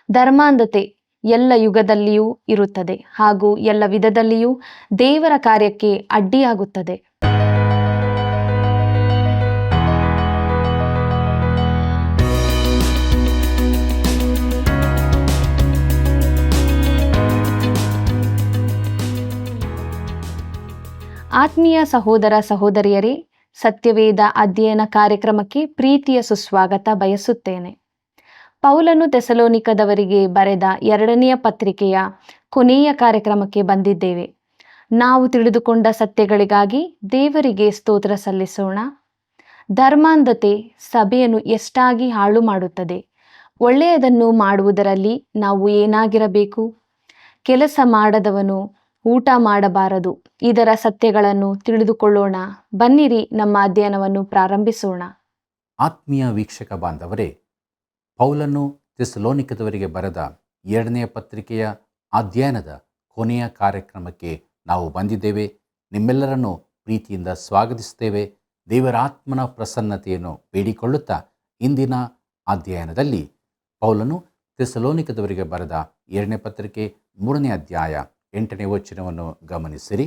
ಧರ್ಮಾಂಧತೆ ಎಲ್ಲ ಯುಗದಲ್ಲಿಯೂ ಇರುತ್ತದೆ ಹಾಗೂ ಎಲ್ಲ ವಿಧದಲ್ಲಿಯೂ ದೇವರ ಕಾರ್ಯಕ್ಕೆ ಅಡ್ಡಿಯಾಗುತ್ತದೆ. ಆತ್ಮೀಯ ಸಹೋದರ ಸಹೋದರಿಯರೇ, ಸತ್ಯವೇದ ಅಧ್ಯಯನ ಕಾರ್ಯಕ್ರಮಕ್ಕೆ ಪ್ರೀತಿಯ ಸುಸ್ವಾಗತ ಬಯಸುತ್ತೇನೆ. ಪೌಲನು ಥೆಸಲೋನಿಕದವರಿಗೆ ಬರೆದ 2ನೆಯ ಪತ್ರಿಕೆಯ ಕೊನೆಯ ಕಾರ್ಯಕ್ರಮಕ್ಕೆ ಬಂದಿದ್ದೇವೆ. ನಾವು ತಿಳಿದುಕೊಂಡ ಸತ್ಯಗಳಿಗಾಗಿ ದೇವರಿಗೆ ಸ್ತೋತ್ರ ಸಲ್ಲಿಸೋಣ. ಧರ್ಮಾಂಧತೆ ಸಭೆಯನ್ನು ಎಷ್ಟಾಗಿ ಹಾಳು ಮಾಡುತ್ತದೆ. ಒಳ್ಳೆಯದನ್ನು ಮಾಡುವುದರಲ್ಲಿ ನಾವು ಏನಾಗಿರಬೇಕು? ಕೆಲಸ ಮಾಡದವನು ಊಟ ಮಾಡಬಾರದು. ಇದರ ಸತ್ಯಗಳನ್ನು ತಿಳಿದುಕೊಳ್ಳೋಣ. ಬನ್ನಿರಿ, ನಮ್ಮ ಅಧ್ಯಯನವನ್ನು ಪ್ರಾರಂಭಿಸೋಣ. ಆತ್ಮೀಯ ವೀಕ್ಷಕ ಬಾಂಧವರೇ, ಪೌಲನು ಥೆಸಲೋನಿಕದವರಿಗೆ ಬರೆದ 2ನೆಯ ಪತ್ರಿಕೆಯ ಅಧ್ಯಯನದ ಕೊನೆಯ ಕಾರ್ಯಕ್ರಮಕ್ಕೆ ನಾವು ಬಂದಿದ್ದೇವೆ. ನಿಮ್ಮೆಲ್ಲರನ್ನು ಪ್ರೀತಿಯಿಂದ ಸ್ವಾಗತಿಸುತ್ತೇವೆ. ದೇವರ ಆತ್ಮನ ಪ್ರಸನ್ನತೆಯನ್ನು ಬೇಡಿಕೊಳ್ಳುತ್ತಾ ಇಂದಿನ ಅಧ್ಯಯನದಲ್ಲಿ ಪೌಲನು ಥೆಸಲೋನಿಕದವರಿಗೆ ಬರೆದ 2ನೇ ಪತ್ರಿಕೆ 3ನೇ ಅಧ್ಯಾಯ 8ನೇ ವಚನವನ್ನು ಗಮನಿಸಿರಿ.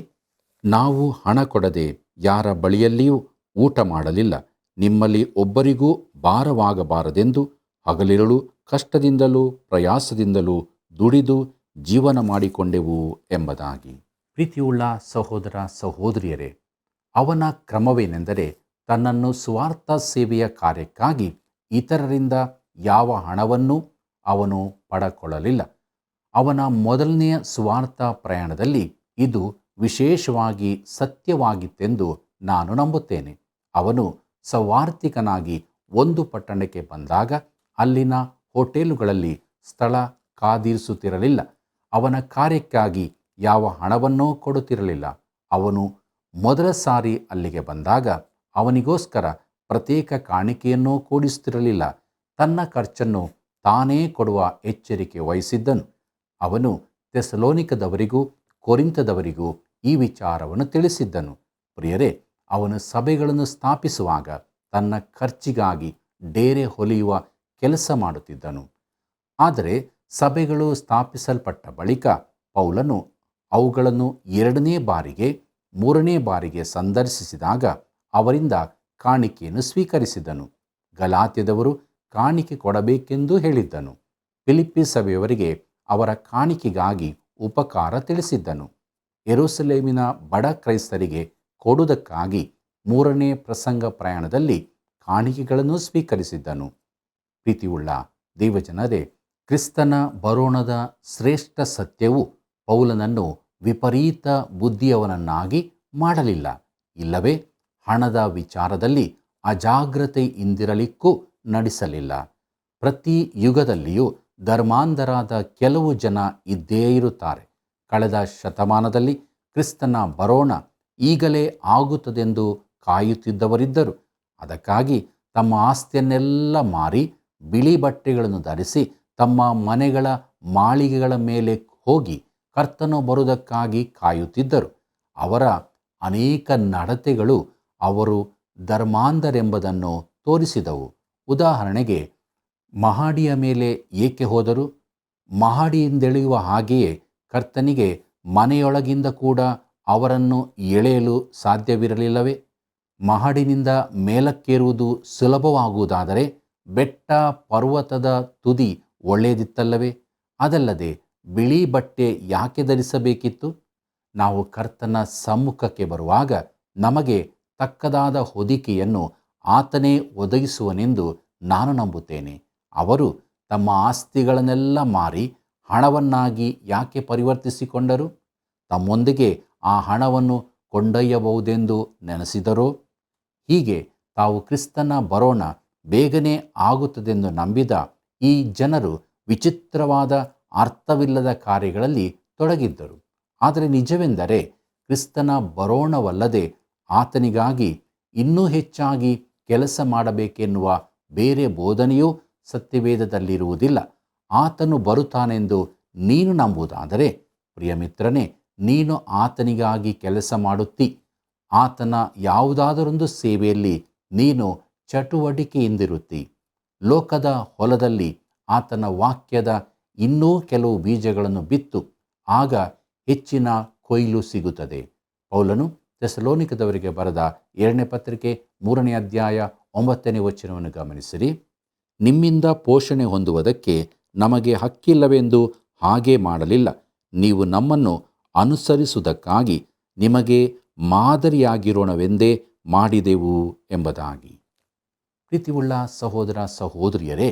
ನಾವು ಹಣ ಕೊಡದೆ ಯಾರ ಬಳಿಯಲ್ಲಿಯೂ ಊಟ ಮಾಡಲಿಲ್ಲ, ನಿಮ್ಮಲ್ಲಿ ಒಬ್ಬರಿಗೂ ಭಾರವಾಗಬಾರದೆಂದು ಹಗಲಿರುಳು ಕಷ್ಟದಿಂದಲೂ ಪ್ರಯಾಸದಿಂದಲೂ ದುಡಿದು ಜೀವನ ಮಾಡಿಕೊಂಡೆವು ಎಂಬುದಾಗಿ. ಪ್ರೀತಿಯುಳ್ಳ ಸಹೋದರ ಸಹೋದರಿಯರೇ, ಅವನ ಕ್ರಮವೇನೆಂದರೆ ತನ್ನನ್ನು ಸ್ವಾರ್ಥ ಸೇವೆಯ ಕಾರ್ಯಕ್ಕಾಗಿ ಇತರರಿಂದ ಯಾವ ಹಣವನ್ನೂ ಅವನು ಪಡಕೊಳ್ಳಲಿಲ್ಲ. ಅವನ ಮೊದಲನೆಯ ಸ್ವಾರ್ಥ ಪ್ರಯಾಣದಲ್ಲಿ ಇದು ವಿಶೇಷವಾಗಿ ಸತ್ಯವಾಗಿತ್ತೆಂದು ನಾನು ನಂಬುತ್ತೇನೆ. ಅವನು ಸ್ವಾರ್ಥಿಕನಾಗಿ ಒಂದು ಪಟ್ಟಣಕ್ಕೆ ಬಂದಾಗ ಅಲ್ಲಿನ ಹೋಟೆಲುಗಳಲ್ಲಿ ಸ್ಥಳ ಕಾದಿರಿಸುತ್ತಿರಲಿಲ್ಲ. ಅವನ ಕಾರ್ಯಕ್ಕಾಗಿ ಯಾವ ಹಣವನ್ನೂ ಕೊಡುತ್ತಿರಲಿಲ್ಲ. ಅವನು ಮೊದಲ ಸಾರಿ ಅಲ್ಲಿಗೆ ಬಂದಾಗ ಅವನಿಗೋಸ್ಕರ ಪ್ರತ್ಯೇಕ ಕಾಣಿಕೆಯನ್ನೂ ಕೂಡಿಸುತ್ತಿರಲಿಲ್ಲ. ತನ್ನ ಖರ್ಚನ್ನು ತಾನೇ ಕೊಡುವ ಎಚ್ಚರಿಕೆ ವಹಿಸಿದ್ದನು. ಅವನು ಥೆಸಲೋನಿಕದವರಿಗೂ ಕೊರಿಂಥದವರಿಗೂ ಈ ವಿಚಾರವನ್ನು ತಿಳಿಸಿದ್ದನು. ಪ್ರಿಯರೇ, ಅವನು ಸಭೆಗಳನ್ನು ಸ್ಥಾಪಿಸುವಾಗ ತನ್ನ ಖರ್ಚಿಗಾಗಿ ಡೇರೆ ಹೊಲಿಯುವ ಕೆಲಸ ಮಾಡುತ್ತಿದ್ದನು. ಆದರೆ ಸಭೆಗಳು ಸ್ಥಾಪಿಸಲ್ಪಟ್ಟ ಬಳಿಕ ಪೌಲನು ಅವುಗಳನ್ನು 2ನೇ ಬಾರಿಗೆ 3ನೇ ಬಾರಿಗೆ ಸಂದರ್ಶಿಸಿದಾಗ ಅವರಿಂದ ಕಾಣಿಕೆಯನ್ನು ಸ್ವೀಕರಿಸಿದನು. ಗಲಾತ್ಯದವರು ಕಾಣಿಕೆ ಕೊಡಬೇಕೆಂದು ಹೇಳಿದ್ದನು. ಫಿಲಿಪ್ಪಿ ಸಭೆಯವರಿಗೆ ಅವರ ಕಾಣಿಕೆಗಾಗಿ ಉಪಕಾರ ತಿಳಿಸಿದ್ದನು. ಯೆರೂಸಲೇಮಿನ ಬಡ ಕ್ರೈಸ್ತರಿಗೆ ಕೊಡುವುದಕ್ಕಾಗಿ 3ನೇ ಪ್ರಸಂಗ ಪ್ರಯಾಣದಲ್ಲಿ ಕಾಣಿಕೆಗಳನ್ನು ಸ್ವೀಕರಿಸಿದ್ದನು. ಪ್ರೀತಿಯುಳ್ಳ ದೇವಜನರೇ, ಕ್ರಿಸ್ತನ ಬರೋಣದ ಶ್ರೇಷ್ಠ ಸತ್ಯವು ಪೌಲನನ್ನು ವಿಪರೀತ ಬುದ್ಧಿಯವನನ್ನಾಗಿ ಮಾಡಲಿಲ್ಲ. ಇಲ್ಲವೇ ಹಣದ ವಿಚಾರದಲ್ಲಿ ಅಜಾಗ್ರತೆಯಿಂದಿರಲಿಕ್ಕೂ ನಡೆಸಲಿಲ್ಲ. ಪ್ರತಿ ಯುಗದಲ್ಲಿಯೂ ಧರ್ಮಾಂಧರಾದ ಕೆಲವು ಜನ ಇದ್ದೇ ಇರುತ್ತಾರೆ. ಕಳೆದ ಶತಮಾನದಲ್ಲಿ ಕ್ರಿಸ್ತನ ಬರೋಣ ಈಗಲೇ ಆಗುತ್ತದೆಂದು ಕಾಯುತ್ತಿದ್ದವರಿದ್ದರು. ಅದಕ್ಕಾಗಿ ತಮ್ಮ ಆಸ್ತಿಯನ್ನೆಲ್ಲ ಮಾರಿ ಬಿಳಿ ಬಟ್ಟೆಗಳನ್ನು ಧರಿಸಿ ತಮ್ಮ ಮನೆಗಳ ಮಾಳಿಗೆಗಳ ಮೇಲೆ ಹೋಗಿ ಕರ್ತನು ಬರುವುದಕ್ಕಾಗಿ ಕಾಯುತ್ತಿದ್ದರು. ಅವರ ಅನೇಕ ನಡತೆಗಳು ಅವರು ಧರ್ಮಾಂಧರೆಂಬುದನ್ನು ತೋರಿಸಿದವು. ಉದಾಹರಣೆಗೆ, ಮಹಡಿಯ ಮೇಲೆ ಏಕೆ ಹೋದರು? ಮಹಡಿಯಿಂದಿಳಿಯುವ ಹಾಗೆಯೇ ಕರ್ತನಿಗೆ ಮನೆಯೊಳಗಿಂದ ಕೂಡ ಅವರನ್ನು ಎಳೆಯಲು ಸಾಧ್ಯವಿರಲಿಲ್ಲವೇ? ಮಹಡಿನಿಂದ ಮೇಲಕ್ಕೇರುವುದು ಸುಲಭವಾಗುವುದಾದರೆ ಬೆಟ್ಟ ಪರ್ವತದ ತುದಿ ಒಳ್ಳೆಯದಿತ್ತಲ್ಲವೇ? ಅದಲ್ಲದೆ ಬಿಳಿ ಬಟ್ಟೆ ಯಾಕೆ ಧರಿಸಬೇಕಿತ್ತು? ನಾವು ಕರ್ತನ ಸಮ್ಮುಖಕ್ಕೆ ಬರುವಾಗ ನಮಗೆ ತಕ್ಕದಾದ ಹೊದಿಕೆಯನ್ನು ಆತನೇ ಒದಗಿಸುವನೆಂದು ನಾನು ನಂಬುತ್ತೇನೆ. ಅವರು ತಮ್ಮ ಆಸ್ತಿಗಳನ್ನೆಲ್ಲ ಮಾರಿ ಹಣವನ್ನಾಗಿ ಯಾಕೆ ಪರಿವರ್ತಿಸಿಕೊಂಡರು? ತಮ್ಮೊಂದಿಗೆ ಆ ಹಣವನ್ನು ಕೊಂಡೊಯ್ಯಬಹುದೆಂದು ನೆನೆಸಿದರೋ? ಹೀಗೆ ತಾವು ಕ್ರಿಸ್ತನ ಬರೋಣ ಬೇಗನೆ ಆಗುತ್ತದೆಂದು ನಂಬಿದ ಈ ಜನರು ವಿಚಿತ್ರವಾದ ಅರ್ಥವಿಲ್ಲದ ಕಾರ್ಯಗಳಲ್ಲಿ ತೊಡಗಿದ್ದರು. ಆದರೆ ನಿಜವೆಂದರೆ ಕ್ರಿಸ್ತನ ಬರೋಣವಲ್ಲದೆ ಆತನಿಗಾಗಿ ಇನ್ನೂ ಹೆಚ್ಚಾಗಿ ಕೆಲಸ ಮಾಡಬೇಕೆನ್ನುವ ಬೇರೆ ಬೋಧನೆಯೂ ಸತ್ಯವೇದದಲ್ಲಿರುವುದಿಲ್ಲ. ಆತನು ಬರುತ್ತಾನೆಂದು ನೀನು ನಂಬುವುದಾದರೆ ಪ್ರಿಯಮಿತ್ರನೇ, ನೀನು ಆತನಿಗಾಗಿ ಕೆಲಸ ಮಾಡುತ್ತಿ. ಆತನ ಯಾವುದಾದರೊಂದು ಸೇವೆಯಲ್ಲಿ ನೀನು ಚಟುವಟಿಕೆಯಿಂದಿರುತ್ತಿ. ಲೋಕದ ಹೊಲದಲ್ಲಿ ಆತನ ವಾಕ್ಯದ ಇನ್ನೂ ಕೆಲವು ಬೀಜಗಳನ್ನು ಬಿತ್ತು, ಆಗ ಹೆಚ್ಚಿನ ಕೊಯ್ಲು ಸಿಗುತ್ತದೆ. ಪೌಲನು ಥೆಸಲೋನಿಕದವರಿಗೆ ಬರೆದ 2ನೇ ಪತ್ರಿಕೆ 3ನೇ ಅಧ್ಯಾಯ 9ನೇ ವಚನವನ್ನು ಗಮನಿಸಿರಿ. ನಿಮ್ಮಿಂದ ಪೋಷಣೆ ಹೊಂದುವುದಕ್ಕೆ ನಮಗೆ ಹಕ್ಕಿಲ್ಲವೆಂದು ಹಾಗೆ ಮಾಡಲಿಲ್ಲ, ನೀವು ನಮ್ಮನ್ನು ಅನುಸರಿಸುವುದಕ್ಕಾಗಿ ನಿಮಗೆ ಮಾದರಿಯಾಗಿರೋಣವೆಂದೇ ಮಾಡಿದೆವು ಎಂಬುದಾಗಿ. ಪ್ರೀತಿಯುಳ್ಳ ಸಹೋದರ ಸಹೋದರಿಯರೇ,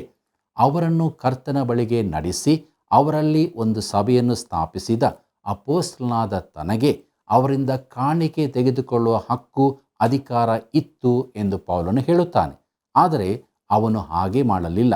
ಅವರನ್ನು ಕರ್ತನ ಬಳಿಗೆ ನಡೆಸಿ ಅವರಲ್ಲಿ ಒಂದು ಸಭೆಯನ್ನು ಸ್ಥಾಪಿಸಿದ ಅಪೊಸ್ತಲನಾದ ತನಗೆ ಅವರಿಂದ ಕಾಣಿಕೆ ತೆಗೆದುಕೊಳ್ಳುವ ಹಕ್ಕು, ಅಧಿಕಾರ ಇತ್ತು ಎಂದು ಪೌಲನು ಹೇಳುತ್ತಾನೆ. ಆದರೆ ಅವನು ಹಾಗೆ ಮಾಡಲಿಲ್ಲ.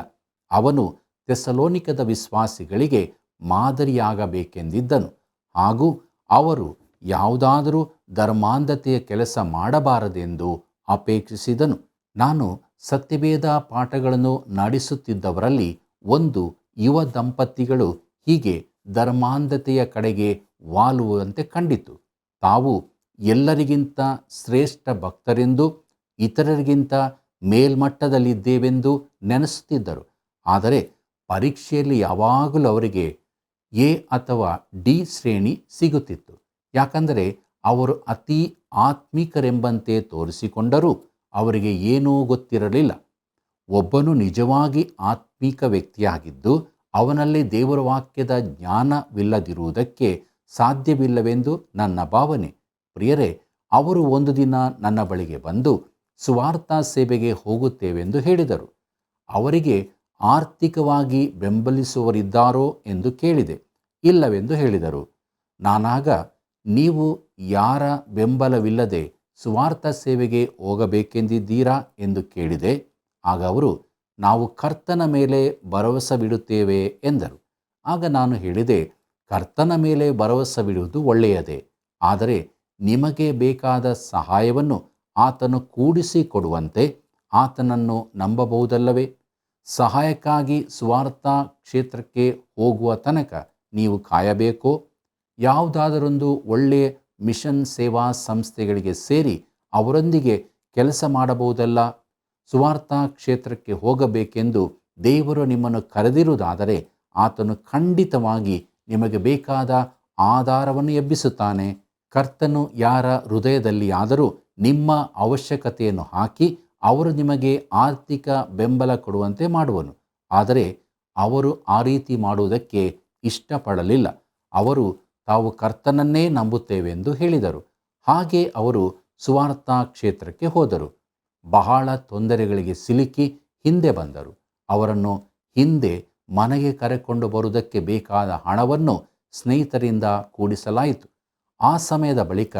ಅವನು ಥೆಸಲೋನಿಕದ ವಿಶ್ವಾಸಿಗಳಿಗೆ ಮಾದರಿಯಾಗಬೇಕೆಂದಿದ್ದನು ಹಾಗೂ ಅವರು ಯಾವುದಾದರೂ ಧರ್ಮಾಂಧತೆಯ ಕೆಲಸ ಮಾಡಬಾರದೆಂದು ಅಪೇಕ್ಷಿಸಿದನು. ನಾನು ಸತ್ಯವೇದ ಪಾಠಗಳನ್ನು ನಡೆಸುತ್ತಿದ್ದವರಲ್ಲಿ ಒಂದು ಯುವ ದಂಪತಿಗಳು ಹೀಗೆ ಧರ್ಮಾಂಧತೆಯ ಕಡೆಗೆ ವಾಲುವಂತೆ ಕಂಡಿತು. ತಾವು ಎಲ್ಲರಿಗಿಂತ ಶ್ರೇಷ್ಠ ಭಕ್ತರೆಂದು, ಇತರರಿಗಿಂತ ಮೇಲ್ಮಟ್ಟದಲ್ಲಿದ್ದೇವೆಂದು ನೆನೆಸುತ್ತಿದ್ದರು. ಆದರೆ ಪರೀಕ್ಷೆಯಲ್ಲಿ ಯಾವಾಗಲೂ ಅವರಿಗೆ ಎ ಅಥವಾ ಡಿ ಶ್ರೇಣಿ ಸಿಗುತ್ತಿತ್ತು. ಯಾಕಂದರೆ ಅವರು ಅತಿ ಆತ್ಮಿಕರೆಂಬಂತೆ ತೋರಿಸಿಕೊಂಡರೂ ಅವರಿಗೆ ಏನೂ ಗೊತ್ತಿರಲಿಲ್ಲ. ಒಬ್ಬನು ನಿಜವಾಗಿ ಆತ್ಮಿಕ ವ್ಯಕ್ತಿಯಾಗಿದ್ದು ಅವನಲ್ಲಿ ದೇವರ ವಾಕ್ಯದ ಜ್ಞಾನವಿಲ್ಲದಿರುವುದಕ್ಕೆ ಸಾಧ್ಯವಿಲ್ಲವೆಂದು ನನ್ನ ಭಾವನೆ. ಪ್ರಿಯರೇ, ಅವರು ಒಂದು ದಿನ ನನ್ನ ಬಳಿಗೆ ಬಂದು ಸುವಾರ್ತಾ ಸೇವೆಗೆ ಹೋಗುತ್ತೇವೆಂದು ಹೇಳಿದರು. ಅವರಿಗೆ ಆರ್ಥಿಕವಾಗಿ ಬೆಂಬಲಿಸುವವರಿದ್ದಾರೋ ಎಂದು ಕೇಳಿದೆ. ಇಲ್ಲವೆಂದು ಹೇಳಿದರು. ನಾನಾಗ, ನೀವು ಯಾರ ಬೆಂಬಲವಿಲ್ಲದೆ ಸುವಾರ್ಥ ಸೇವೆಗೆ ಹೋಗಬೇಕೆಂದಿದ್ದೀರಾ ಎಂದು ಕೇಳಿದೆ. ಆಗ ಅವರು, ನಾವು ಕರ್ತನ ಮೇಲೆ ಭರವಸವಿಡುತ್ತೇವೆ ಎಂದರು. ಆಗ ನಾನು ಹೇಳಿದೆ, ಕರ್ತನ ಮೇಲೆ ಭರವಸವಿಡುವುದು ಒಳ್ಳೆಯದೇ, ಆದರೆ ನಿಮಗೆ ಬೇಕಾದ ಸಹಾಯವನ್ನು ಆತನು ಕೂಡಿಸಿಕೊಡುವಂತೆ ಆತನನ್ನು ನಂಬಬಹುದಲ್ಲವೇ? ಸಹಾಯಕ್ಕಾಗಿ ಸುವಾರ್ತಾ ಕ್ಷೇತ್ರಕ್ಕೆ ಹೋಗುವ ತನಕ ನೀವು ಕಾಯಬೇಕೋ? ಯಾವುದಾದರೊಂದು ಒಳ್ಳೆಯ ಮಿಷನ್ ಸೇವಾ ಸಂಸ್ಥೆಗಳಿಗೆ ಸೇರಿ ಅವರೊಂದಿಗೆ ಕೆಲಸ ಮಾಡಬಹುದಲ್ಲ? ಸುವಾರ್ತಾ ಕ್ಷೇತ್ರಕ್ಕೆ ಹೋಗಬೇಕೆಂದು ದೇವರು ನಿಮ್ಮನ್ನು ಕರೆದಿರುವುದಾದರೆ ಆತನು ಖಂಡಿತವಾಗಿ ನಿಮಗೆ ಬೇಕಾದ ಆಧಾರವನ್ನು ಎಬ್ಬಿಸುತ್ತಾನೆ. ಕರ್ತನು ಯಾರ ಹೃದಯದಲ್ಲಿಯಾದರೂ ನಿಮ್ಮ ಅವಶ್ಯಕತೆಯನ್ನು ಹಾಕಿ ಅವರು ನಿಮಗೆ ಆರ್ಥಿಕ ಬೆಂಬಲ ಕೊಡುವಂತೆ ಮಾಡುವನು. ಆದರೆ ಅವರು ಆ ರೀತಿ ಮಾಡುವುದಕ್ಕೆ ಇಷ್ಟಪಡಲಿಲ್ಲ. ಅವರು ತಾವು ಕರ್ತನನ್ನೇ ನಂಬುತ್ತೇವೆಂದು ಹೇಳಿದರು. ಹಾಗೆ ಅವರು ಸುವಾರ್ತಾ ಕ್ಷೇತ್ರಕ್ಕೆ ಹೋದರು. ಬಹಳ ತೊಂದರೆಗಳಿಗೆ ಸಿಲುಕಿ ಹಿಂದೆ ಬಂದರು. ಅವರನ್ನು ಹಿಂದೆ ಮನೆಗೆ ಕರೆಕೊಂಡು ಬರುವುದಕ್ಕೆ ಬೇಕಾದ ಹಣವನ್ನು ಸ್ನೇಹಿತರಿಂದ ಕೂಡಿಸಲಾಯಿತು. ಆ ಸಮಯದ ಬಳಿಕ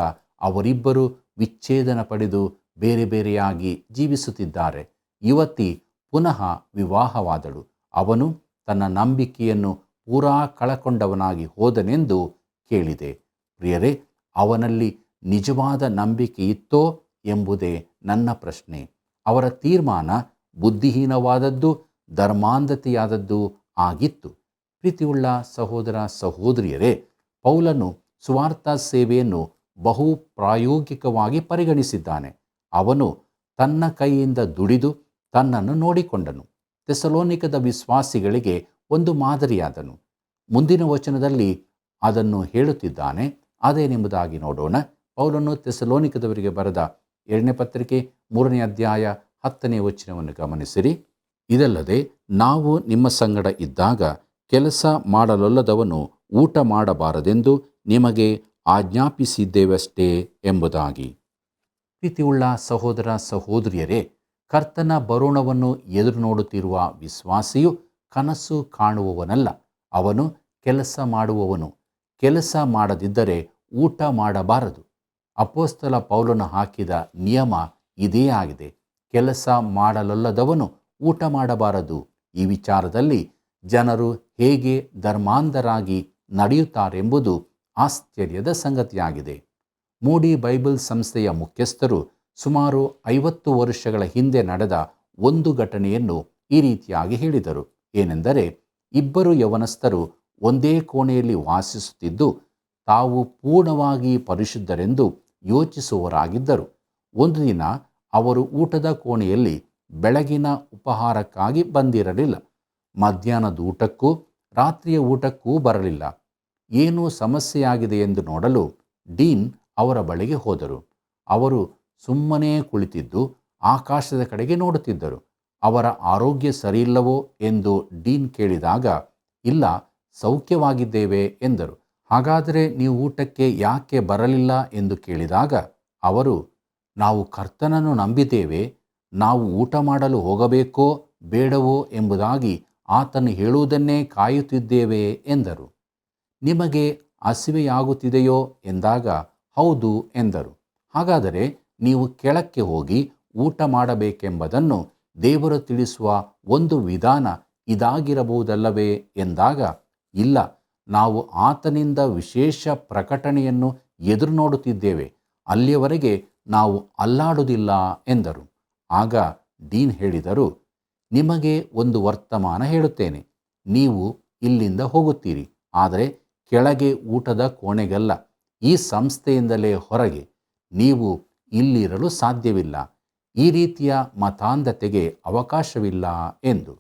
ಅವರಿಬ್ಬರು ವಿಚ್ಛೇದನ ಪಡೆದು ಬೇರೆ ಬೇರೆಯಾಗಿ ಜೀವಿಸುತ್ತಿದ್ದಾರೆ. ಯುವತಿ ಪುನಃ ವಿವಾಹವಾದಳು. ಅವನು ತನ್ನ ನಂಬಿಕೆಯನ್ನು ಪೂರಾ ಕಳಕೊಂಡವನಾಗಿ ಹೋದನೆಂದು ಕೇಳಿದೆ. ಪ್ರಿಯರೇ, ಅವನಲ್ಲಿ ನಿಜವಾದ ನಂಬಿಕೆ ಇತ್ತೋ ಎಂಬುದೇ ನನ್ನ ಪ್ರಶ್ನೆ. ಅವರ ತೀರ್ಮಾನ ಬುದ್ಧಿಹೀನವಾದದ್ದು, ಧರ್ಮಾಂಧತೆಯಾದದ್ದು ಆಗಿತ್ತು. ಪ್ರೀತಿಯುಳ್ಳ ಸಹೋದರ ಸಹೋದರಿಯರೇ, ಪೌಲನು ಸುವಾರ್ತಾ ಸೇವೆಯನ್ನು ಬಹು ಪ್ರಾಯೋಗಿಕವಾಗಿ ಪರಿಗಣಿಸಿದ್ದಾನೆ. ಅವನು ತನ್ನ ಕೈಯಿಂದ ದುಡಿದು ತನ್ನನ್ನು ನೋಡಿಕೊಂಡನು. ಥೆಸಲೋನಿಕದ ವಿಶ್ವಾಸಿಗಳಿಗೆ ಒಂದು ಮಾದರಿಯಾದನು. ಮುಂದಿನ ವಚನದಲ್ಲಿ ಅದನ್ನು ಹೇಳುತ್ತಿದ್ದಾನೆ. ಅದೇನೆಂಬುದಾಗಿ ನೋಡೋಣ. ಪೌಲನು ಥೆಸಲೋನಿಕದವರಿಗೆ ಬರೆದ 2ನೇ ಪತ್ರಿಕೆ 3ನೇ ಅಧ್ಯಾಯ 10ನೇ ವಚನವನ್ನು ಗಮನಿಸಿರಿ. ಇದಲ್ಲದೆ ನಾವು ನಿಮ್ಮ ಸಂಗಡ ಇದ್ದಾಗ ಕೆಲಸ ಮಾಡಲೊಲ್ಲದವನು ಊಟ ಮಾಡಬಾರದೆಂದು ನಿಮಗೆ ಆಜ್ಞಾಪಿಸಿದ್ದೇವಷ್ಟೇ ಎಂಬುದಾಗಿ. ಪ್ರೀತಿಯುಳ್ಳ ಸಹೋದರ ಸಹೋದರಿಯರೇ, ಕರ್ತನ ಬರೋಣವನ್ನು ಎದುರು ನೋಡುತ್ತಿರುವ ವಿಶ್ವಾಸಿಯು ಕನಸು ಕಾಣುವವನಲ್ಲ, ಅವನು ಕೆಲಸ ಮಾಡುವವನು. ಕೆಲಸ ಮಾಡದಿದ್ದರೆ ಊಟ ಮಾಡಬಾರದು. ಅಪೊಸ್ತಲ ಪೌಲನು ಹಾಕಿದ ನಿಯಮ ಇದೇ ಆಗಿದೆ. ಕೆಲಸ ಮಾಡಲೊಲ್ಲದವನು ಊಟ ಮಾಡಬಾರದು. ಈ ವಿಚಾರದಲ್ಲಿ ಜನರು ಹೇಗೆ ಧರ್ಮಾಂಧರಾಗಿ ನಡೆಯುತ್ತಾರೆಂಬುದು ಆಶ್ಚರ್ಯದ ಸಂಗತಿಯಾಗಿದೆ. ಮೂಡಿ ಬೈಬಲ್ ಸಂಸ್ಥೆಯ ಮುಖ್ಯಸ್ಥರು ಸುಮಾರು 50 ವರ್ಷಗಳ ಹಿಂದೆ ನಡೆದ ಒಂದು ಘಟನೆಯನ್ನು ಈ ರೀತಿಯಾಗಿ ಹೇಳಿದರು. ಏನೆಂದರೆ, ಇಬ್ಬರು ಯೌವನಸ್ಥರು ಒಂದೇ ಕೋಣೆಯಲ್ಲಿ ವಾಸಿಸುತ್ತಿದ್ದು ತಾವು ಪೂರ್ಣವಾಗಿ ಪರಿಶುದ್ಧರೆಂದು ಯೋಚಿಸುವವರಾಗಿದ್ದರು. ಒಂದು ದಿನ ಅವರು ಊಟದ ಕೋಣೆಯಲ್ಲಿ ಬೆಳಗಿನ ಉಪಹಾರಕ್ಕಾಗಿ ಬಂದಿರಲಿಲ್ಲ. ಮಧ್ಯಾಹ್ನದ ಊಟಕ್ಕೂ ರಾತ್ರಿಯ ಊಟಕ್ಕೂ ಬರಲಿಲ್ಲ. ಏನೂ ಸಮಸ್ಯೆಯಾಗಿದೆ ಎಂದು ನೋಡಲು ಡೀನ್ ಅವರ ಬಳಿಗೆ ಹೋದರು. ಅವರು ಸುಮ್ಮನೇ ಕುಳಿತಿದ್ದು ಆಕಾಶದ ಕಡೆಗೆ ನೋಡುತ್ತಿದ್ದರು. ಅವರ ಆರೋಗ್ಯ ಸರಿಯಿಲ್ಲವೋ ಎಂದು ಡೀನ್ ಕೇಳಿದಾಗ, ಇಲ್ಲ, ಸೌಖ್ಯವಾಗಿದ್ದೇವೆ ಎಂದರು. ಹಾಗಾದರೆ ನೀವು ಊಟಕ್ಕೆ ಯಾಕೆ ಬರಲಿಲ್ಲ ಎಂದು ಕೇಳಿದಾಗ ಅವರು, ನಾವು ಕರ್ತನನ್ನು ನಂಬಿದ್ದೇವೆ, ನಾವು ಊಟ ಮಾಡಲು ಹೋಗಬೇಕೋ ಬೇಡವೋ ಎಂಬುದಾಗಿ ಆತನು ಹೇಳುವುದನ್ನೇ ಕಾಯುತ್ತಿದ್ದೇವೆ ಎಂದರು. ನಿಮಗೆ ಹಸಿವೆಯಾಗುತ್ತಿದೆಯೋ ಎಂದಾಗ ಹೌದು ಎಂದರು. ಹಾಗಾದರೆ ನೀವು ಕೆಳಕ್ಕೆ ಹೋಗಿ ಊಟ ಮಾಡಬೇಕೆಂಬುದನ್ನು ದೇವರು ತಿಳಿಸುವ ಒಂದು ವಿಧಾನ ಇದಾಗಿರಬಹುದಲ್ಲವೇ ಎಂದಾಗ, ಇಲ್ಲ, ನಾವು ಆತನಿಂದ ವಿಶೇಷ ಪ್ರಕಟಣೆಯನ್ನು ಎದುರು ನೋಡುತ್ತಿದ್ದೇವೆ, ಅಲ್ಲಿಯವರೆಗೆ ನಾವು ಅಲ್ಲಾಡುವುದಿಲ್ಲ ಎಂದರು. ಆಗ ಡೀನ್ ಹೇಳಿದರು, ನಿಮಗೆ ಒಂದು ವರ್ತಮಾನ ಹೇಳುತ್ತೇನೆ. ನೀವು ಇಲ್ಲಿಂದ ಹೋಗುತ್ತೀರಿ, ಆದರೆ ಕೆಳಗೆ ಊಟದ ಕೋಣೆಗಲ್ಲ, ಈ ಸಂಸ್ಥೆಯಿಂದಲೇ ಹೊರಗೆ. ನೀವು ಇಲ್ಲಿರಲು ಸಾಧ್ಯವಿಲ್ಲ. ಈ ರೀತಿಯ ಮತಾಂಧತೆಗೆ ಅವಕಾಶವಿಲ್ಲ ಎಂದು.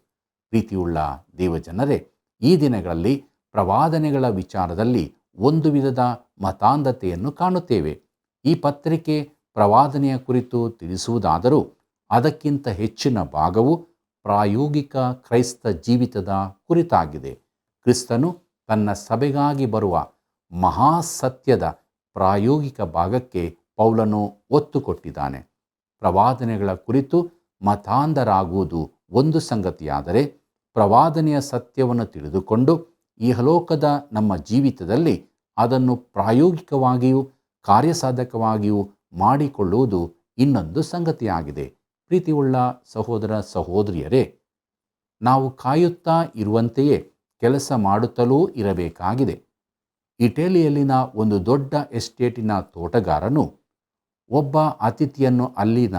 ಪ್ರೀತಿಯುಳ್ಳ ದೇವಜನರೇ, ಈ ದಿನಗಳಲ್ಲಿ ಪ್ರವಾದನೆಗಳ ವಿಚಾರದಲ್ಲಿ ಒಂದು ವಿಧದ ಮತಾಂಧತೆಯನ್ನು ಕಾಣುತ್ತೇವೆ. ಈ ಪತ್ರಿಕೆ ಪ್ರವಾದನೆಯ ಕುರಿತು ತಿಳಿಸುವುದಾದರೂ ಅದಕ್ಕಿಂತ ಹೆಚ್ಚಿನ ಭಾಗವು ಪ್ರಾಯೋಗಿಕ ಕ್ರೈಸ್ತ ಜೀವಿತದ ಕುರಿತಾಗಿದೆ. ಕ್ರಿಸ್ತನು ತನ್ನ ಸಭೆಗಾಗಿ ಬರುವ ಮಹಾಸತ್ಯದ ಪ್ರಾಯೋಗಿಕ ಭಾಗಕ್ಕೆ ಪೌಲನು ಒತ್ತು ಕೊಟ್ಟಿದ್ದಾನೆ. ಪ್ರವಾದನೆಗಳ ಕುರಿತು ಮತಾಂಧರಾಗುವುದು ಒಂದು ಸಂಗತಿಯಾದರೆ, ಪ್ರವಾದನೆಯ ಸತ್ಯವನ್ನು ತಿಳಿದುಕೊಂಡು ಇಹಲೋಕದ ನಮ್ಮ ಜೀವಿತದಲ್ಲಿ ಅದನ್ನು ಪ್ರಾಯೋಗಿಕವಾಗಿಯೂ ಕಾರ್ಯಸಾಧಕವಾಗಿಯೂ ಮಾಡಿಕೊಳ್ಳುವುದು ಇನ್ನೊಂದು ಸಂಗತಿಯಾಗಿದೆ. ಪ್ರೀತಿಯುಳ್ಳ ಸಹೋದರ ಸಹೋದರಿಯರೇ, ನಾವು ಕಾಯುತ್ತಾ ಇರುವಂತೆಯೇ ಕೆಲಸ ಮಾಡುತ್ತಲೂ ಇರಬೇಕಾಗಿದೆ. ಇಟಲಿಯಲ್ಲಿನ ಒಂದು ದೊಡ್ಡ ಎಸ್ಟೇಟಿನ ತೋಟಗಾರನು ಒಬ್ಬ ಅತಿಥಿಯನ್ನು ಅಲ್ಲಿನ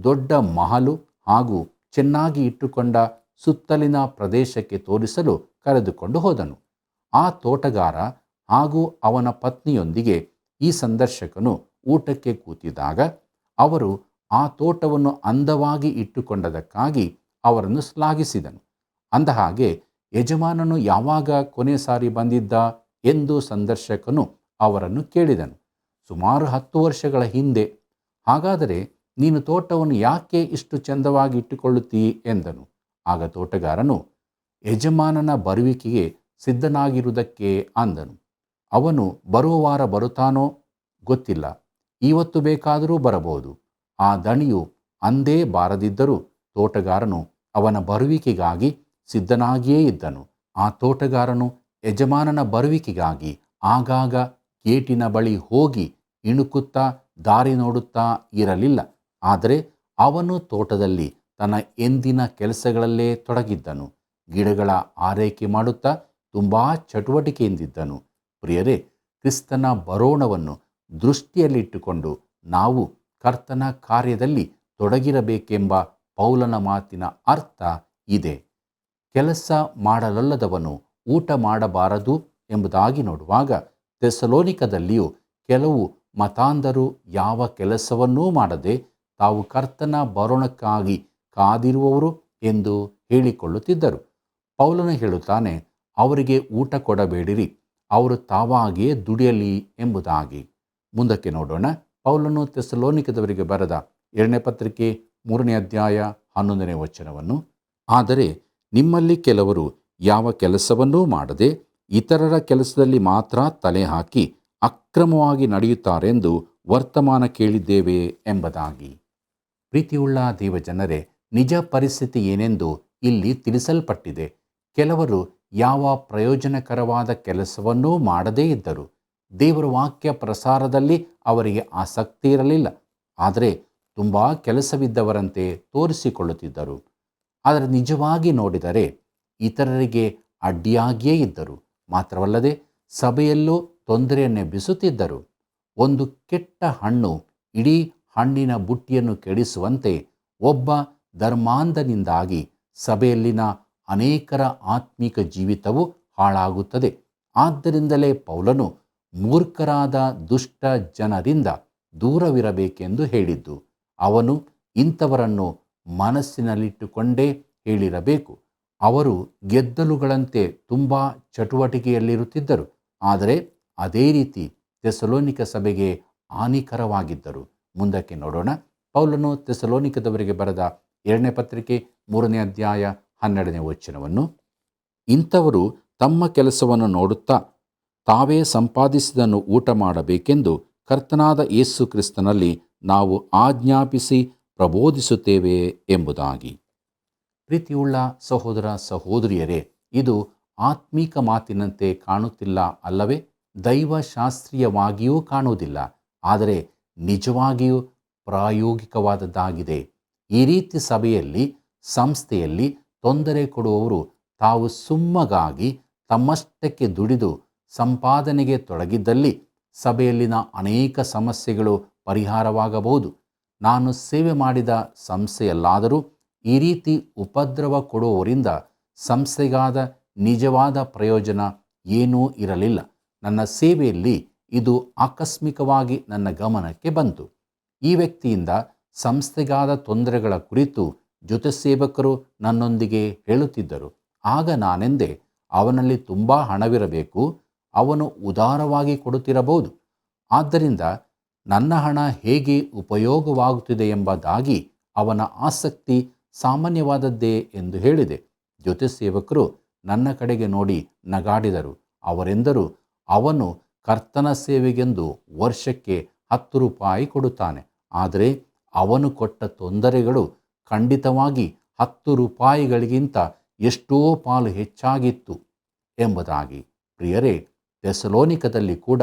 ದೊಡ್ಡ ಮಹಲು ಹಾಗೂ ಚೆನ್ನಾಗಿ ಇಟ್ಟುಕೊಂಡ ಸುತ್ತಲಿನ ಪ್ರದೇಶಕ್ಕೆ ತೋರಿಸಲು ಕರೆದುಕೊಂಡು ಹೋದನು. ಆ ತೋಟಗಾರ ಹಾಗೂ ಅವನ ಪತ್ನಿಯೊಂದಿಗೆ ಈ ಸಂದರ್ಶಕನು ಊಟಕ್ಕೆ ಕೂತಿದ್ದಾಗ ಅವರು ಆ ತೋಟವನ್ನು ಅಂದವಾಗಿ ಇಟ್ಟುಕೊಂಡದಕ್ಕಾಗಿ ಅವರನ್ನು ಶ್ಲಾಘಿಸಿದನು. ಅಂದಹಾಗೆ ಯಜಮಾನನು ಯಾವಾಗ ಕೊನೆ ಸಾರಿ ಬಂದಿದ್ದ ಎಂದು ಸಂದರ್ಶಕನು ಅವರನ್ನು ಕೇಳಿದನು. ಸುಮಾರು 10 ವರ್ಷಗಳ ಹಿಂದೆ. ಹಾಗಾದರೆ ನೀನು ತೋಟವನ್ನು ಯಾಕೆ ಇಷ್ಟು ಚೆಂದವಾಗಿ ಇಟ್ಟುಕೊಳ್ಳುತ್ತೀ ಎಂದನು. ಆಗ ತೋಟಗಾರನು ಯಜಮಾನನ ಬರುವಿಕೆಗೆ ಸಿದ್ಧನಾಗಿರುವುದಕ್ಕೆ ಅಂದನು. ಅವನು ಬರುವ ವಾರ ಬರುತ್ತಾನೋ ಗೊತ್ತಿಲ್ಲ, ಇವತ್ತು ಬೇಕಾದರೂ ಬರಬಹುದು. ಆ ದಣಿಯು ಅಂದೇ ಬಾರದಿದ್ದರೂ ತೋಟಗಾರನು ಅವನ ಬರುವಿಕೆಗಾಗಿ ಸಿದ್ಧನಾಗಿಯೇ ಇದ್ದನು. ಆ ತೋಟಗಾರನು ಯಜಮಾನನ ಬರುವಿಕೆಗಾಗಿ ಆಗಾಗ ಗೇಟಿನ ಬಳಿ ಹೋಗಿ ಇಣುಕುತ್ತಾ ದಾರಿ ನೋಡುತ್ತಾ ಇರಲಿಲ್ಲ. ಆದರೆ ಅವನು ತೋಟದಲ್ಲಿ ತನ್ನ ಎಂದಿನ ಕೆಲಸಗಳಲ್ಲೇ ತೊಡಗಿದ್ದನು. ಗಿಡಗಳ ಆರೈಕೆ ಮಾಡುತ್ತಾ ತುಂಬ ಚಟುವಟಿಕೆಯಿಂದಿದ್ದನು. ಪ್ರಿಯರೇ, ಕ್ರಿಸ್ತನ ಬರೋಣವನ್ನು ದೃಷ್ಟಿಯಲ್ಲಿಟ್ಟುಕೊಂಡು ನಾವು ಕರ್ತನ ಕಾರ್ಯದಲ್ಲಿ ತೊಡಗಿರಬೇಕೆಂಬ ಪೌಲನ ಮಾತಿನ ಅರ್ಥ ಇದೆ. ಕೆಲಸ ಮಾಡಲೊಲ್ಲದವನು ಊಟ ಮಾಡಬಾರದು ಎಂಬುದಾಗಿ ನೋಡುವಾಗ, ಥೆಸಲೋನಿಕದಲ್ಲಿಯೂ ಕೆಲವು ಮತಾಂಧರು ಯಾವ ಕೆಲಸವನ್ನೂ ಮಾಡದೆ ತಾವು ಕರ್ತನ ಬರೋಣಕ್ಕಾಗಿ ಕಾದಿರುವವರು ಎಂದು ಹೇಳಿಕೊಳ್ಳುತ್ತಿದ್ದರು. ಪೌಲನು ಹೇಳುತ್ತಾನೆ, ಅವರಿಗೆ ಊಟ ಕೊಡಬೇಡಿರಿ, ಅವರು ತಾವಾಗಿಯೇ ದುಡಿಯಲಿ ಎಂಬುದಾಗಿ. ಮುಂದಕ್ಕೆ ನೋಡೋಣ. ಪೌಲನು ಥೆಸಲೋನಿಕದವರಿಗೆ ಬರೆದ 2ನೇ ಪತ್ರಿಕೆ 3ನೇ ಅಧ್ಯಾಯ 11ನೇ ವಚನವನ್ನು, ಆದರೆ ನಿಮ್ಮಲ್ಲಿ ಕೆಲವರು ಯಾವ ಕೆಲಸವನ್ನೂ ಮಾಡದೆ ಇತರರ ಕೆಲಸದಲ್ಲಿ ಮಾತ್ರ ತಲೆ ಹಾಕಿ ಅಕ್ರಮವಾಗಿ ನಡೆಯುತ್ತಾರೆಂದು ವರ್ತಮಾನ ಕೇಳಿದ್ದೇವೆ ಎಂಬುದಾಗಿ. ಪ್ರೀತಿಯುಳ್ಳ ದೇವಜನರೇ, ನಿಜ ಪರಿಸ್ಥಿತಿ ಏನೆಂದು ಇಲ್ಲಿ ತಿಳಿಸಲ್ಪಟ್ಟಿದೆ. ಕೆಲವರು ಯಾವ ಪ್ರಯೋಜನಕರವಾದ ಕೆಲಸವನ್ನೂ ಮಾಡದೇ ಇದ್ದರು. ದೇವರ ವಾಕ್ಯ ಪ್ರಸಾರದಲ್ಲಿ ಅವರಿಗೆ ಆಸಕ್ತಿ ಇರಲಿಲ್ಲ, ಆದರೆ ತುಂಬ ಕೆಲಸವಿದ್ದವರಂತೆ ತೋರಿಸಿಕೊಳ್ಳುತ್ತಿದ್ದರು. ಆದರೆ ನಿಜವಾಗಿ ನೋಡಿದರೆ ಇತರರಿಗೆ ಅಡ್ಡಿಯಾಗಿಯೇ ಇದ್ದರು. ಮಾತ್ರವಲ್ಲದೆ ಸಭೆಯಲ್ಲೂ ತೊಂದರೆಯನ್ನೆಬ್ಬಿಸುತ್ತಿದ್ದರು. ಒಂದು ಕೆಟ್ಟ ಹಣ್ಣು ಇಡೀ ಹಣ್ಣಿನ ಬುಟ್ಟಿಯನ್ನು ಕೆಡಿಸುವಂತೆ ಒಬ್ಬ ಧರ್ಮಾಂಧನಿಂದಾಗಿ ಸಭೆಯಲ್ಲಿನ ಅನೇಕರ ಆತ್ಮಿಕ ಜೀವಿತವು ಹಾಳಾಗುತ್ತದೆ. ಆದ್ದರಿಂದಲೇ ಪೌಲನು ಮೂರ್ಖರಾದ ದುಷ್ಟ ಜನರಿಂದ ದೂರವಿರಬೇಕೆಂದು ಹೇಳಿದ್ದು. ಅವನು ಇಂಥವರನ್ನು ಮನಸ್ಸಿನಲ್ಲಿಟ್ಟುಕೊಂಡೇ ಹೇಳಿರಬೇಕು. ಅವರು ಗೆದ್ದಲುಗಳಂತೆ ತುಂಬ ಚಟುವಟಿಕೆಯಲ್ಲಿರುತ್ತಿದ್ದರು. ಆದರೆ ಅದೇ ರೀತಿ ಥೆಸಲೋನಿಕ ಸಭೆಗೆ ಹಾನಿಕರವಾಗಿದ್ದರು. ಮುಂದಕ್ಕೆ ನೋಡೋಣ. ಪೌಲನು ಥೆಸಲೋನಿಕದವರಿಗೆ ಬರೆದ 2ನೇ ಪತ್ರಿಕೆ 3ನೇ ಅಧ್ಯಾಯ 12ನೇ ವಚನವನ್ನು, ಇಂಥವರು ತಮ್ಮ ಕೆಲಸವನ್ನು ನೋಡುತ್ತಾ ತಾವೇ ಸಂಪಾದಿಸಿದನ್ನು ಊಟ ಮಾಡಬೇಕೆಂದು ಕರ್ತನಾದ ಯೇಸು ಕ್ರಿಸ್ತನಲ್ಲಿ ನಾವು ಆಜ್ಞಾಪಿಸಿ ಪ್ರಬೋಧಿಸುತ್ತೇವೆ ಎಂಬುದಾಗಿ. ಪ್ರೀತಿಯುಳ್ಳ ಸಹೋದರ ಸಹೋದರಿಯರೇ, ಇದು ಆತ್ಮೀಕ ಮಾತಿನಂತೆ ಕಾಣುತ್ತಿಲ್ಲ ಅಲ್ಲವೇ? ದೈವಶಾಸ್ತ್ರೀಯವಾಗಿಯೂ ಕಾಣುವುದಿಲ್ಲ, ಆದರೆ ನಿಜವಾಗಿಯೂ ಪ್ರಾಯೋಗಿಕವಾದದ್ದಾಗಿದೆ. ಈ ರೀತಿ ಸಭೆಯಲ್ಲಿ, ಸಂಸ್ಥೆಯಲ್ಲಿ ತೊಂದರೆ ಕೊಡುವವರು ತಾವು ಸುಮ್ಮಗಾಗಿ ತಮ್ಮಷ್ಟಕ್ಕೆ ದುಡಿದು ಸಂಪಾದನೆಗೆ ತೊಡಗಿದ್ದಲ್ಲಿ ಸಭೆಯಲ್ಲಿನ ಅನೇಕ ಸಮಸ್ಯೆಗಳು ಪರಿಹಾರವಾಗಬಹುದು. ನಾನು ಸೇವೆ ಮಾಡಿದ ಸಂಸ್ಥೆಯಲ್ಲಾದರೂ ಈ ರೀತಿ ಉಪದ್ರವ ಕೊಡುವವರಿಂದ ಸಂಸ್ಥೆಗಾದ ನಿಜವಾದ ಪ್ರಯೋಜನ ಏನೂ ಇರಲಿಲ್ಲ. ನನ್ನ ಸೇವೆಯಲ್ಲಿ ಇದು ಆಕಸ್ಮಿಕವಾಗಿ ನನ್ನ ಗಮನಕ್ಕೆ ಬಂತು. ಈ ವ್ಯಕ್ತಿಯಿಂದ ಸಂಸ್ಥೆಗಾದ ತೊಂದರೆಗಳ ಕುರಿತು ಜೊತೆ ಸೇವಕರು ನನ್ನೊಂದಿಗೆ ಹೇಳುತ್ತಿದ್ದರು. ಆಗ ನಾನೆಂದೆ, ಅವನಲ್ಲಿ ತುಂಬ ಹಣವಿರಬೇಕು, ಅವನು ಉದಾರವಾಗಿ ಕೊಡುತ್ತಿರಬಹುದು. ಆದ್ದರಿಂದ ನನ್ನ ಹಣ ಹೇಗೆ ಉಪಯೋಗವಾಗುತ್ತಿದೆ ಎಂಬುದಾಗಿ ಅವನ ಆಸಕ್ತಿ ಸಾಮಾನ್ಯವಾದದ್ದೇ ಎಂದು ಹೇಳಿದೆ. ಜೊತೆ ಸೇವಕರು ನನ್ನ ಕಡೆಗೆ ನೋಡಿ ನಗಾಡಿದರು. ಅವರೆಂದರು, ಅವನು ಕರ್ತನ ಸೇವೆಗೆಂದು ವರ್ಷಕ್ಕೆ 10 ರೂಪಾಯಿ ಕೊಡುತ್ತಾನೆ, ಆದರೆ ಅವನು ಕೊಟ್ಟ ತೊಂದರೆಗಳು ಖಂಡಿತವಾಗಿ 10 ರೂಪಾಯಿಗಳಿಗಿಂತ ಎಷ್ಟೋ ಪಾಲು ಹೆಚ್ಚಾಗಿತ್ತು ಎಂಬುದಾಗಿ. ಪ್ರಿಯರೇ, ಥೆಸಲೋನಿಕದಲ್ಲಿ ಕೂಡ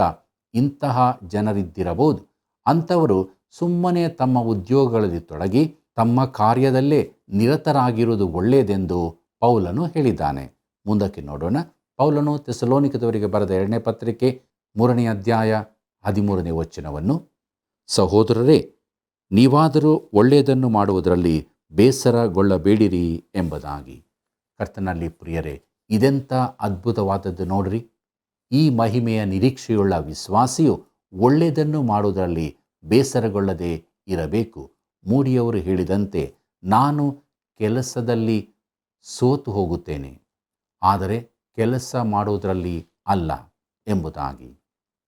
ಇಂತಹ ಜನರಿದ್ದಿರಬಹುದು. ಅಂಥವರು ಸುಮ್ಮನೆ ತಮ್ಮ ಉದ್ಯೋಗಗಳಲ್ಲಿ ತೊಡಗಿ ತಮ್ಮ ಕಾರ್ಯದಲ್ಲೇ ನಿರತರಾಗಿರುವುದು ಒಳ್ಳೆಯದೆಂದು ಪೌಲನು ಹೇಳಿದ್ದಾನೆ. ಮುಂದಕ್ಕೆ ನೋಡೋಣ. ಪೌಲನು ಥೆಸಲೋನಿಕದವರಿಗೆ ಬರೆದ 2ನೇ ಪತ್ರಿಕೆ 3ನೇ ಅಧ್ಯಾಯ 13ನೇ ವಚನವನ್ನು, ಸಹೋದರರೇ, ನೀವಾದರೂ ಒಳ್ಳೆಯದನ್ನು ಮಾಡುವುದರಲ್ಲಿ ಬೇಸರಗೊಳ್ಳಬೇಡಿರಿ ಎಂಬುದಾಗಿ. ಕರ್ತನಲ್ಲಿ ಪ್ರಿಯರೇ, ಇದೆಂಥ ಅದ್ಭುತವಾದದ್ದು ನೋಡ್ರಿ. ಈ ಮಹಿಮೆಯ ನಿರೀಕ್ಷೆಯುಳ್ಳ ವಿಶ್ವಾಸಿಯು ಒಳ್ಳೆಯದನ್ನು ಮಾಡುವುದರಲ್ಲಿ ಬೇಸರಗೊಳ್ಳದೆ ಇರಬೇಕು. ಮೂಡಿಯವರು ಹೇಳಿದಂತೆ, ನಾನು ಕೆಲಸದಲ್ಲಿ ಸೋತು ಹೋಗುತ್ತೇನೆ, ಆದರೆ ಕೆಲಸ ಮಾಡುವುದರಲ್ಲಿ ಅಲ್ಲ ಎಂಬುದಾಗಿ.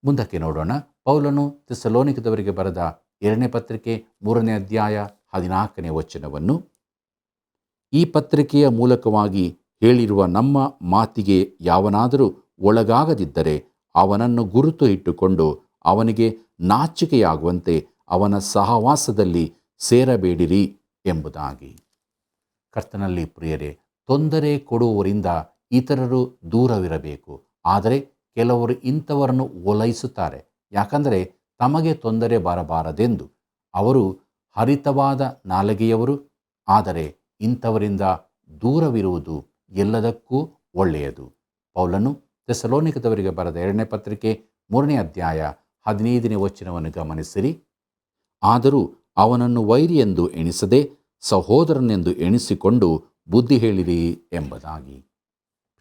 ಮುಂದಕ್ಕೆ ನೋಡೋಣ. ಪೌಲನು ಥೆಸಲೋನಿಕದವರಿಗೆ ಬರೆದ 2ನೇ ಪತ್ರಿಕೆ 3ನೇ ಅಧ್ಯಾಯ 14ನೇ ವಚನವನ್ನು, ಈ ಪತ್ರಿಕೆಯ ಮೂಲಕವಾಗಿ ಹೇಳಿರುವ ನಮ್ಮ ಮಾತಿಗೆ ಯಾವನಾದರೂ ಒಳಗಾಗದಿದ್ದರೆ ಅವನನ್ನು ಗುರುತು ಇಟ್ಟುಕೊಂಡು ಅವನಿಗೆ ನಾಚಿಕೆಯಾಗುವಂತೆ ಅವನ ಸಹವಾಸದಲ್ಲಿ ಸೇರಬೇಡಿರಿ ಎಂಬುದಾಗಿ. ಕರ್ತನಲ್ಲಿ ಪ್ರಿಯರೇ, ತೊಂದರೆ ಕೊಡುವವರಿಂದ ಇತರರು ದೂರವಿರಬೇಕು. ಆದರೆ ಕೆಲವರು ಇಂಥವರನ್ನು ಓಲೈಸುತ್ತಾರೆ. ಯಾಕಂದರೆ ತಮಗೆ ತೊಂದರೆ ಬರಬಾರದೆಂದು. ಅವರು ಹರಿತವಾದ ನಾಲಿಗೆಯವರು. ಆದರೆ ಇಂಥವರಿಂದ ದೂರವಿರುವುದು ಎಲ್ಲದಕ್ಕೂ ಒಳ್ಳೆಯದು. ಪೌಲನು ಥೆಸಲೋನಿಕದವರಿಗೆ ಬರೆದ 2ನೇ ಪತ್ರಿಕೆ 3ನೇ ಅಧ್ಯಾಯ 15ನೇ ವಚನವನ್ನು ಗಮನಿಸಿರಿ. ಆದರೂ ಅವನನ್ನು ವೈರಿಯೆಂದು ಎಣಿಸದೆ ಸಹೋದರನೆಂದು ಎಣಿಸಿಕೊಂಡು ಬುದ್ಧಿ ಹೇಳಿರಿ ಎಂಬುದಾಗಿ.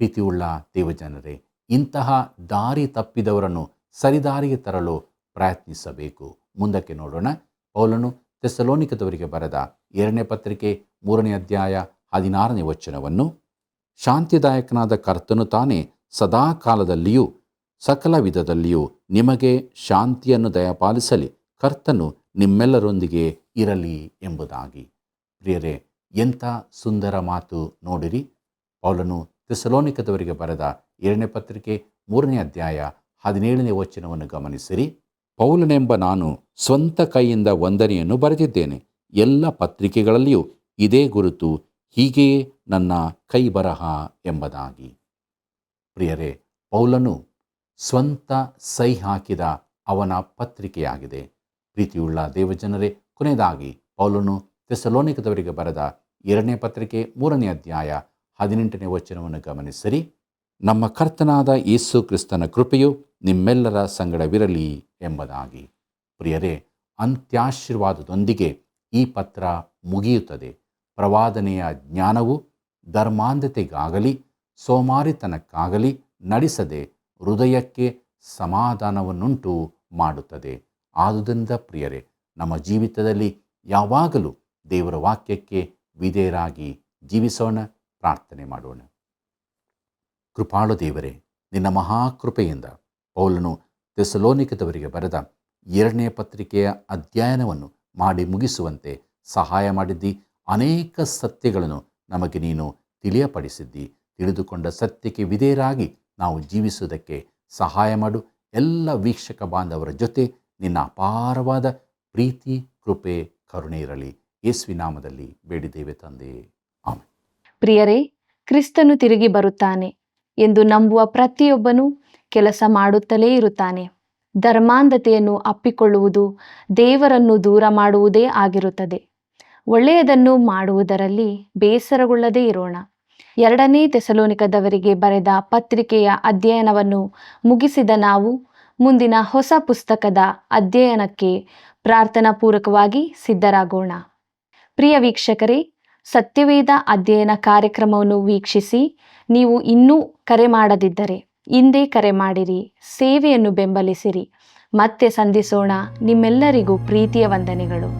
ಪ್ರೀತಿಯುಳ್ಳ ದೇವಜನರೇ, ಇಂತಹ ದಾರಿ ತಪ್ಪಿದವರನ್ನು ಸರಿದಾರಿಗೆ ತರಲು ಪ್ರಯತ್ನಿಸಬೇಕು. ಮುಂದಕ್ಕೆ ನೋಡೋಣ. ಪೌಲನು ಥೆಸಲೋನಿಕದವರಿಗೆ ಬರೆದ 2ನೇ ಪತ್ರಿಕೆ 3ನೇ ಅಧ್ಯಾಯ 16ನೇ ವಚನವನ್ನು, ಶಾಂತಿದಾಯಕನಾದ ಕರ್ತನು ತಾನೇ ಸದಾಕಾಲದಲ್ಲಿಯೂ ಸಕಲ ವಿಧದಲ್ಲಿಯೂ ನಿಮಗೆ ಶಾಂತಿಯನ್ನು ದಯಪಾಲಿಸಲಿ. ಕರ್ತನು ನಿಮ್ಮೆಲ್ಲರೊಂದಿಗೆ ಇರಲಿ ಎಂಬುದಾಗಿ. ಪ್ರಿಯರೇ, ಎಂಥ ಸುಂದರ ಮಾತು ನೋಡಿರಿ. ಪೌಲನು ಥೆಸಲೋನಿಕದವರಿಗೆ ಬರೆದ 2ನೇ ಪತ್ರಿಕೆ 3ನೇ ಅಧ್ಯಾಯ 17ನೇ ವಚನವನ್ನು ಗಮನಿಸಿರಿ. ಪೌಲನೆಂಬ ನಾನು ಸ್ವಂತ ಕೈಯಿಂದ ವಂದನೆಯನ್ನು ಬರೆದಿದ್ದೇನೆ. ಎಲ್ಲ ಪತ್ರಿಕೆಗಳಲ್ಲಿಯೂ ಇದೇ ಗುರುತು, ಹೀಗೆಯೇ ನನ್ನ ಕೈ ಬರಹ ಎಂಬುದಾಗಿ. ಪ್ರಿಯರೇ, ಪೌಲನು ಸ್ವಂತ ಸಹಿ ಹಾಕಿದ ಅವನ ಪತ್ರಿಕೆಯಾಗಿದೆ. ಪ್ರೀತಿಯುಳ್ಳ ದೇವಜನರೇ, ಕೊನೆಯದಾಗಿ ಪೌಲನು ಥೆಸಲೋನಿಕದವರಿಗೆ ಬರೆದ 2ನೇ ಪತ್ರಿಕೆ 3ನೇ ಅಧ್ಯಾಯ 18ನೇ ವಚನವನ್ನು ಗಮನಿಸಿರಿ. ನಮ್ಮ ಕರ್ತನಾದ ಯೇಸು ಕ್ರಿಸ್ತನ ಕೃಪೆಯು ನಿಮ್ಮೆಲ್ಲರ ಸಂಗಡವಿರಲಿ ಎಂಬುದಾಗಿ. ಪ್ರಿಯರೇ, ಅಂತ್ಯಾಶೀರ್ವಾದದೊಂದಿಗೆ ಈ ಪತ್ರ ಮುಗಿಯುತ್ತದೆ. ಪ್ರವಾದನೆಯ ಜ್ಞಾನವು ಧರ್ಮಾಂಧತೆಗಾಗಲಿ ಸೋಮಾರಿತನಕ್ಕಾಗಲಿ ನಡೆಸದೆ ಹೃದಯಕ್ಕೆ ಸಮಾಧಾನವನ್ನುಂಟು ಮಾಡುತ್ತದೆ. ಆದುದರಿಂದ ಪ್ರಿಯರೇ, ನಮ್ಮ ಜೀವಿತದಲ್ಲಿ ಯಾವಾಗಲೂ ದೇವರ ವಾಕ್ಯಕ್ಕೆ ವಿಧೇಯರಾಗಿ ಜೀವಿಸೋಣ. ಪ್ರಾರ್ಥನೆ ಮಾಡೋಣ. ಕೃಪಾಳು ದೇವರೇ, ನಿನ್ನ ಮಹಾಕೃಪೆಯಿಂದ ಪೌಲನು ಥೆಸಲೋನಿಕದವರಿಗೆ ಬರೆದ 2ನೇ ಪತ್ರಿಕೆಯ ಅಧ್ಯಯನವನ್ನು ಮಾಡಿ ಮುಗಿಸುವಂತೆ ಸಹಾಯ ಮಾಡಿದ್ದಿ. ಅನೇಕ ಸತ್ಯಗಳನ್ನು ನಮಗೆ ನೀನು ತಿಳಿಯಪಡಿಸಿದ್ದಿ. ತಿಳಿದುಕೊಂಡ ಸತ್ಯಕ್ಕೆ ವಿಧೇಯರಾಗಿ ನಾವು ಜೀವಿಸುವುದಕ್ಕೆ ಸಹಾಯ ಮಾಡು. ಎಲ್ಲ ವೀಕ್ಷಕ ಬಾಂಧವರ ಜೊತೆ ನಿನ್ನ ಅಪಾರವಾದ ಪ್ರೀತಿ, ಕೃಪೆ, ಕರುಣೆ ಇರಲಿ. ಯೇಸುವಿನ ನಾಮದಲ್ಲಿ ಬೇಡಿದ್ದೇವೆ ತಂದೆ, ಆಮೆನ್. ಪ್ರಿಯರೇ, ಕ್ರಿಸ್ತನು ತಿರುಗಿ ಬರುತ್ತಾನೆ ಎಂದು ನಂಬುವ ಪ್ರತಿಯೊಬ್ಬನೂ ಕೆಲಸ ಮಾಡುತ್ತಲೇ ಇರುತ್ತಾನೆ. ಧರ್ಮಾಂಧತೆಯನ್ನು ಅಪ್ಪಿಕೊಳ್ಳುವುದು ದೇವರನ್ನು ದೂರ ಮಾಡುವುದೇ ಆಗಿರುತ್ತದೆ. ಒಳ್ಳೆಯದನ್ನು ಮಾಡುವುದರಲ್ಲಿ ಬೇಸರಗೊಳ್ಳದೇ ಇರೋಣ. 2ನೇ ಥೆಸಲೋನಿಕದವರಿಗೆ ಬರೆದ ಪತ್ರಿಕೆಯ ಅಧ್ಯಯನವನ್ನು ಮುಗಿಸಿದ ನಾವು ಮುಂದಿನ ಹೊಸ ಪುಸ್ತಕದ ಅಧ್ಯಯನಕ್ಕೆ ಪ್ರಾರ್ಥನಾಪೂರ್ವಕವಾಗಿ ಸಿದ್ಧರಾಗೋಣ. ಪ್ರಿಯ ವೀಕ್ಷಕರೇ, ಸತ್ಯವೇದ ಅಧ್ಯಯನ ಕಾರ್ಯಕ್ರಮವನ್ನು ವೀಕ್ಷಿಸಿ ನೀವು ಇನ್ನೂ ಕರೆ ಮಾಡದಿದ್ದರೆ ಇಂದೇ ಕರೆ ಮಾಡಿರಿ. ಸೇವೆಯನ್ನು ಬೆಂಬಲಿಸಿರಿ. ಮತ್ತೆ ಸಂಧಿಸೋಣ. ನಿಮ್ಮೆಲ್ಲರಿಗೂ ಪ್ರೀತಿಯ ವಂದನೆಗಳು.